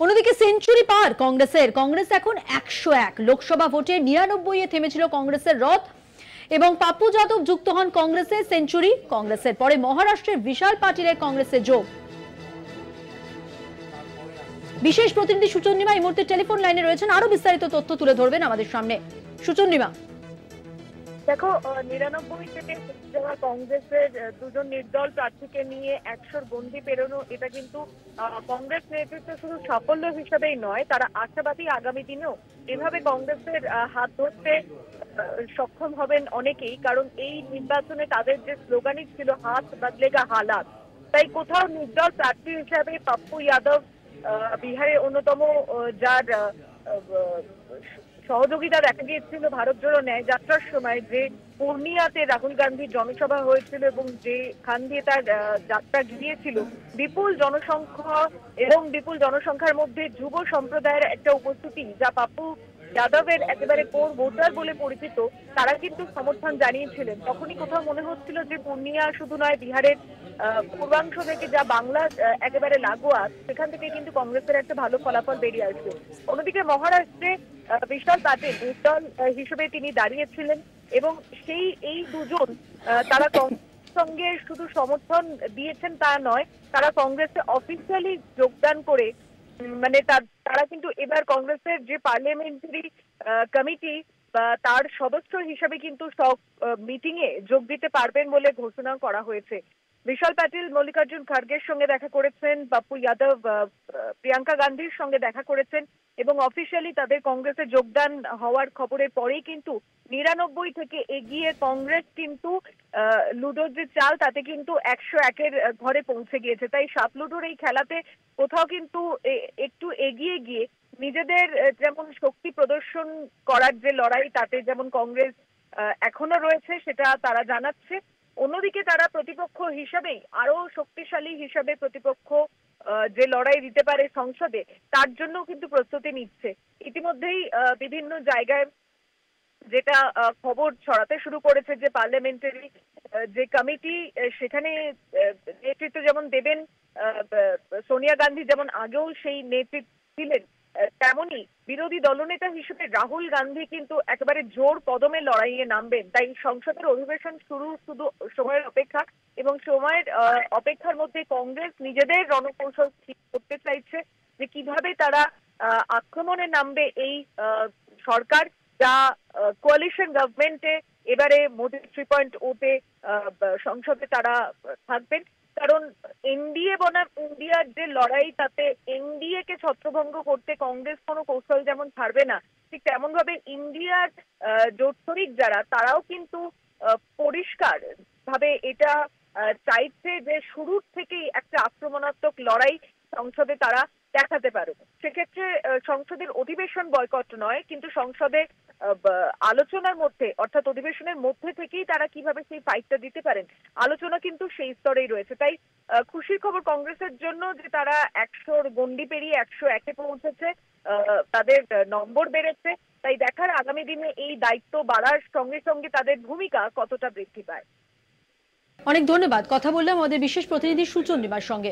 অন্যদিকে সেঞ্চুরি পার কংগ্রেস এখন 101 লোকসভা ভোটে 99 এ থেমেছিল কংগ্রেসের রথ এবং পাপ্পু যাদব যুক্ত হন কংগ্রেসে। সেঞ্চুরি কংগ্রেসের পরে মহারাষ্ট্রের বিশাল পাটিলের কংগ্রেসে যোগ। বিশেষ প্রতিনিধি সুচন্দ্রিমা এই মুহূর্তে টেলিফোন লাইনে রয়েছেন, আরো বিস্তারিত তথ্য তুলে ধরবেন আমাদের সামনে। সুচন্দ্রিমা, দেখো 99 থেকে যারা কংগ্রেসের দুজন নির্দল প্রার্থীকে নিয়ে 100 গন্ডি পেরোনো, এটা কিন্তু কংগ্রেস নেতৃত্ব শুধু সাফল্য হিসাবেই নয়, তারা আশাবাদী আগামী দিনেও এভাবে কংগ্রেসের হাত ধরতে সক্ষম হবেন অনেকেই। কারণ এই নির্বাচনে তাদের যে স্লোগানই ছিল হাত বদলেগা হালাত, তাই কোথাও নির্দল প্রার্থী হিসাবে পাপ্পু যাদব বিহারের অন্যতম যার সহযোগিতা দেখা গিয়েছিল ভারত জোড়ো ন্যায় যাত্রার সময়, যে পূর্ণিয়াতে রাহুল গান্ধীর জনসভা হয়েছিল এবং যে খান দিয়ে তার যাত্রা গিয়েছিল, বিপুল জনসংখ্যা এবং বিপুল জনসংখ্যার মধ্যে যুব সম্প্রদায়ের একটা উপস্থিতি, যা পাপ্পু যাদবের একেবারে কোর ভোটার বলে পরিচিত, তারা কিন্তু সমর্থন জানিয়েছিলেন। তখনই কোথাও মনে হচ্ছিল যে পূর্ণিয়া শুধু নয়, বিহারের পূর্বাংশ থেকে যা বাংলা একেবারে লাগোয়া, সেখান থেকে কিন্তু কংগ্রেসের একটা ভালো ফলাফল বেরিয়ে আসবে। অন্যদিকে মহারাষ্ট্রে বিশাল পাটিল নির্দল হিসেবে তিনি দাঁড়িয়েছিলেন এবং এই দুজন তারা কংগ্রেসের সঙ্গে শুধু সমর্থন দিয়েছেন তা নয়, তারা কংগ্রেসে অফিসিয়ালি যোগদান করে মানে তারা কিন্তু এবার কংগ্রেসের যে পার্লামেন্টারি কমিটি বা তার সদস্য হিসেবে কিন্তু সব মিটিং এ যোগ দিতে পারবেন বলে ঘোষণা করা হয়েছে। বিশাল পাটিল মল্লিকার্জুন খার্গের সঙ্গে দেখা করেছেন, পাপ্পু যাদব প্রিয়াঙ্কা গান্ধীর সঙ্গে দেখা করেছেন এবং অফিসিয়ালি তাদের কংগ্রেসে যোগদান হওয়ার খবরের পরেই কিন্তু 99 থেকে এগিয়ে কংগ্রেস কিন্তু লুডোর যে চাল তাতে কিন্তু 101-এর ঘরে পৌঁছে গিয়েছে। তাই সাত লুডোর এই খেলাতে কোথাও কিন্তু একটু এগিয়ে গিয়ে নিজেদের যেমন শক্তি প্রদর্শন করার যে লড়াই, তাতে যেমন কংগ্রেস এখনো রয়েছে সেটা তারা জানাচ্ছে। অন্যদিকে তারা প্রতিপক্ষ হিসাবেই আরো শক্তিশালী হিসাবে প্রতিপক্ষ যে লড়াই দিতে পারে সংসদে, তার জন্য কিন্তু প্রস্তুতি নিচ্ছে। ইতিমধ্যেই বিভিন্ন জায়গায় যেটা খবর ছড়াতে শুরু করেছে যে পার্লামেন্টারি যে কমিটি, সেখানে নেতৃত্ব যেমন দেবেন সোনিয়া গান্ধী, যেমন আগেও সেই নেতৃত্ব ছিলেন, তেমনই বিরোধী দলনেতা হিসেবে রাহুল গান্ধী কিন্তু একেবারে জোর কদমে লড়াইয়ে নামবেন। তাই সংসদের অধিবেশন শুধু সময়ের অপেক্ষা এবং সময়ের অপেক্ষার মধ্যে কংগ্রেস নিজেদের রণকৌশল ঠিক করতে চাইছে যে কিভাবে তারা আক্রমণে নামবে এই সরকার, যা কোয়ালিশন গভর্নমেন্টে এবারে মোদি 3.0-তে সংসদে তারা থাকবেন। কারণ এনডিএ বনাম ইন্ডিয়ার যে লড়াই, তাতে এনডিএ কে ছত্রভঙ্গ করতে কংগ্রেস কোনো কৌশল যেমন ছাড়বে না, ঠিক তেমন ভাবে ইন্ডিয়ার জোট শরিক যারা, তারাও কিন্তু পরিষ্কার ভাবে এটা চাইছে যে শুরুর থেকেই একটা আক্রমণাত্মক লড়াই সংসদে তারা দেখাতে পারবে। সেক্ষেত্রে সংসদের অধিবেশন বয়কট নয়, কিন্তু সংসদে আলোচনার মধ্যে, অর্থাৎ অধিবেশনের মধ্যে থেকেই তারা কিভাবে সেই ফাইটটা দিতে পারেন, আলোচনা কিন্তু সেই স্তরেই রয়েছে। তাই খুশির খবর কংগ্রেসের জন্য যে তারা 100-র গন্ডি পেরিয়ে 101-এ পৌঁছেছে, তাদের নম্বর বেড়েছে। তাই দেখার আগামী দিনে এই দায়িত্ব বাড়ার সঙ্গে সঙ্গে তাদের ভূমিকা কতটা বৃদ্ধি পায়। অনেক ধন্যবাদ। কথা বললাম আমাদের বিশেষ প্রতিনিধি সুচন্দ্রিমার সঙ্গে।